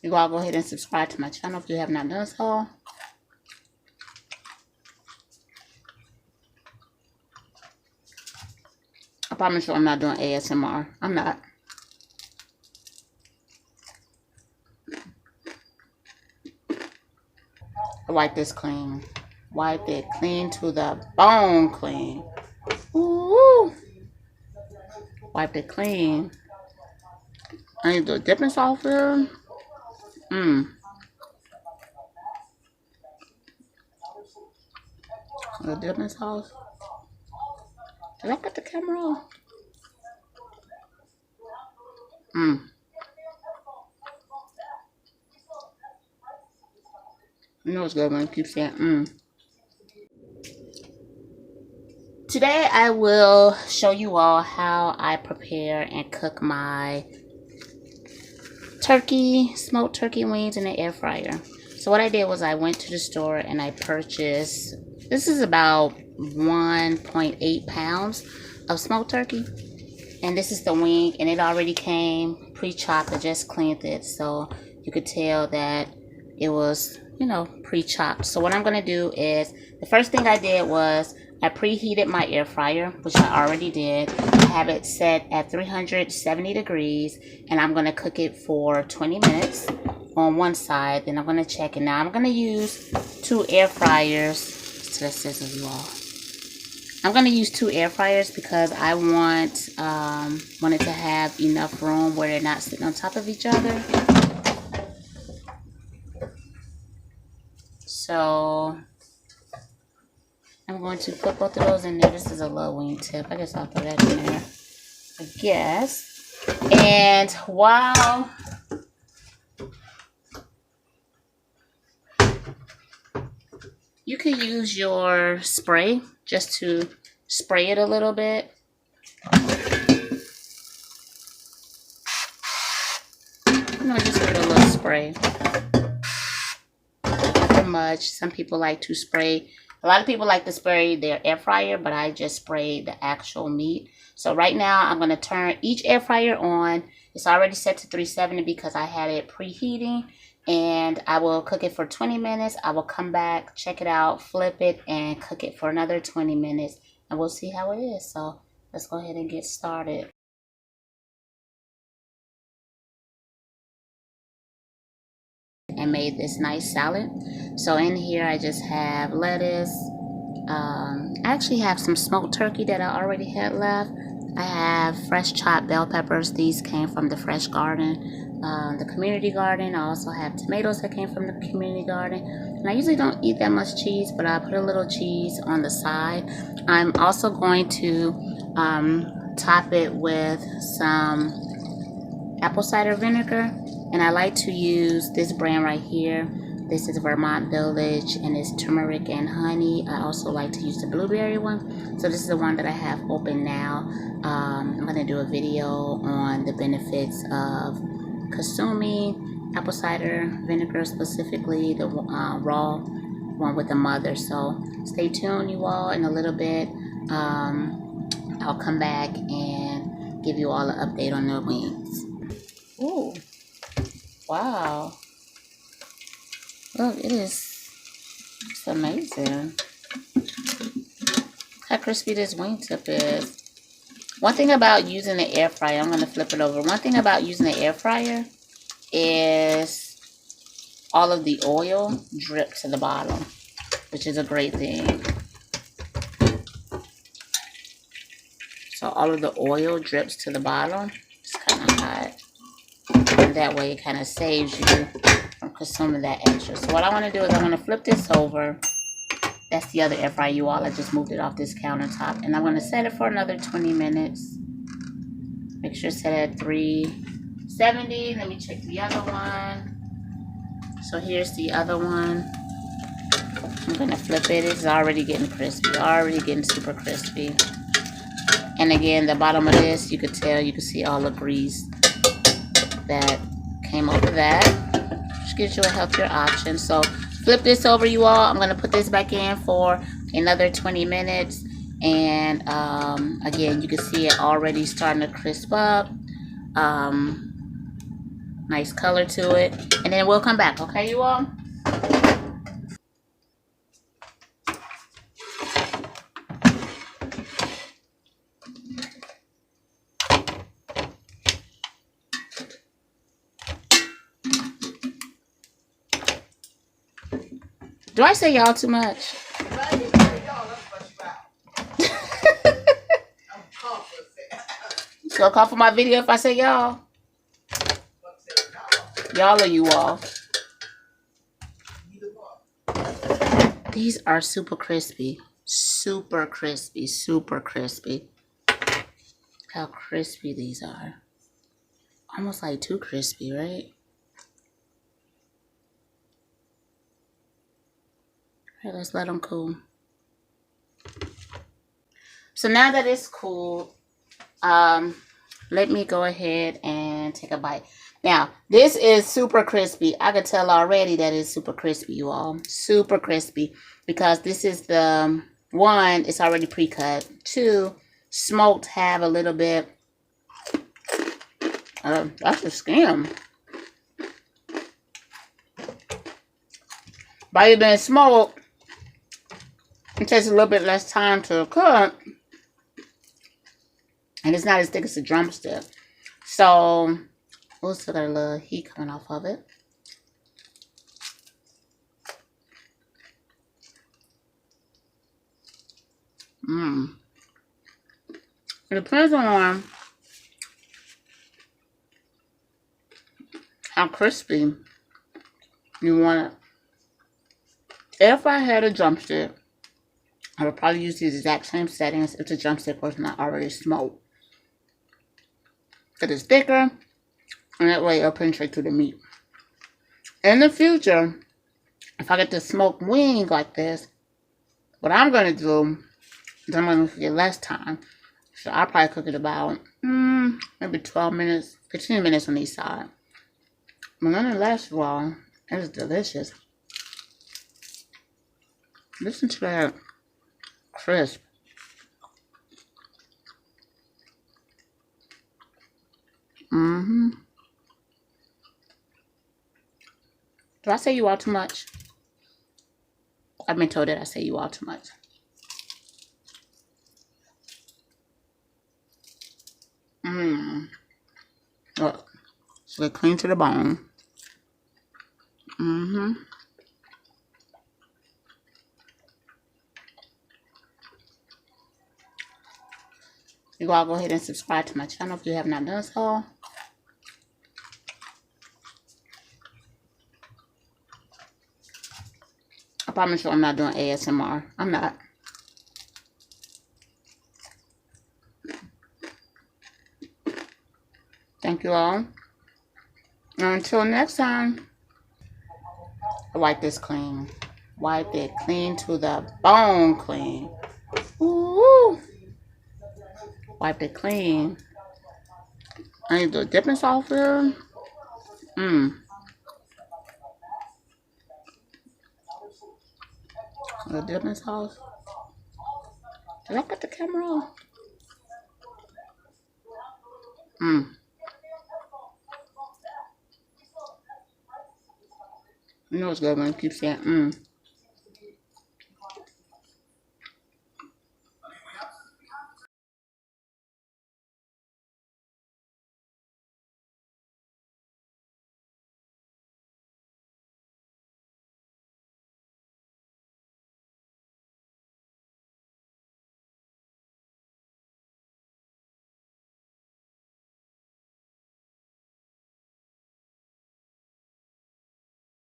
You all go ahead and subscribe to my channel if you have not done so. I promise you I'm not doing ASMR. I'm not. I wipe this clean. Wipe it clean to the bone clean. Ooh. Wipe it clean. I need the dipping sauce here. The dipping sauce. Did I put the camera on? You know it's good when you keep saying Today I will show you all how I prepare and cook my smoked turkey wings in the air fryer. So what I did was I went to the store and I purchased, this is about 1.8 pounds of smoked turkey. And this is the wing, and it already came pre-chopped. I just cleaned it, so you could tell that it was, you know, pre-chopped. So what I'm going to do is, the first thing I did was I preheated my air fryer, which I already did. I have it set at 370 degrees, and I'm going to cook it for 20 minutes on one side. Then I'm going to check it. Now I'm going to use 2 air fryers. So that says you all. I'm going to use 2 air fryers because I want it to have enough room where they're not sitting on top of each other. So I'm going to put both of those in there. This is a low wing tip. I guess I'll throw that in there. I guess. And while you can use your spray just to spray it a little bit. You know, just give it a little spray. Not too much. Some people like to spray. A lot of people like to spray their air fryer, but I just spray the actual meat. So right now, I'm going to turn each air fryer on. It's already set to 370 because I had it preheating. And I will cook it for 20 minutes. I will come back, check it out, flip it, and cook it for another 20 minutes. And we'll see how it is. So let's go ahead and get started. And made this nice salad. So in here I just have lettuce. I actually have some smoked turkey that I already had left. I have fresh chopped bell peppers. These came from the fresh garden, the community garden. I also have tomatoes that came from the community garden. And I usually don't eat that much cheese, but I put a little cheese on the side. I'm also going to top it with some apple cider vinegar. And I like to use this brand right here. This is Vermont Village, and it's turmeric and honey. I also like to use the blueberry one. So this is the one that I have open now. I'm going to do a video on the benefits of consuming apple cider vinegar, specifically the raw one with the mother. So stay tuned, you all. In a little bit, I'll come back and give you all an update on the wings. Ooh. Wow. Look, it's amazing. How crispy this wing tip is. One thing about using the air fryer, I'm going to flip it over. One thing about using the air fryer is all of the oil drip to the bottom, which is a great thing. So all of the oil drips to the bottom. It's kind of hot. And that way it kind of saves you from consuming that extra. So what I want to do is I want to flip this over. That's the other air fryer, you all. I just moved it off this countertop. And I'm going to set it for another 20 minutes. Make sure it's set at 370. Let me check the other one. So here's the other one. I'm going to flip it. It's already getting crispy. Already getting super crispy. And again, the bottom of this, you could tell, you can see all the grease that came over that, which gives you a healthier option. So flip this over, you all. I'm going to put this back in for another 20 minutes. And again, you can see it already starting to crisp up. Nice color to it. And then we'll come back, okay, you all? Do I say y'all too much? So call for my video if I say y'all. Y'all or you all. These are super crispy. Super crispy. Super crispy. How crispy these are. Almost like too crispy, right? Alright, let's let them cool. So now that it's cool, let me go ahead and take a bite. Now, this is super crispy. I could tell already that it's super crispy, you all. Super crispy. Because this is the one, it's already pre-cut. Two, smoked have a little bit. That's a scam. By it being smoked, it takes a little bit less time to cook. And it's not as thick as a drumstick. So, we'll still got a little heat coming off of it. It depends on how crispy you want it. If I had a drumstick, I would probably use these exact same settings if the drumstick was not already smoked. It is thicker, and that way it'll penetrate through the meat. In the future, if I get the smoked wing like this, what I'm going to do is I'm going to get less time. So I'll probably cook it about maybe 12 minutes, 15 minutes on each side. But nonetheless, well, it is delicious. Listen to that crisp. Do I say you all too much? I've been told that I say you all too much. Look, so they're clean to the bone. You all go ahead and subscribe to my channel if you have not done so. I promise you I'm not doing ASMR. I'm not. Thank you all. And until next time, wipe this clean. Wipe it clean to the bone clean. Ooh. Wipe it clean. I need the dipping sauce here. The dipping sauce. Did I put the camera on? You know it's good when you keep saying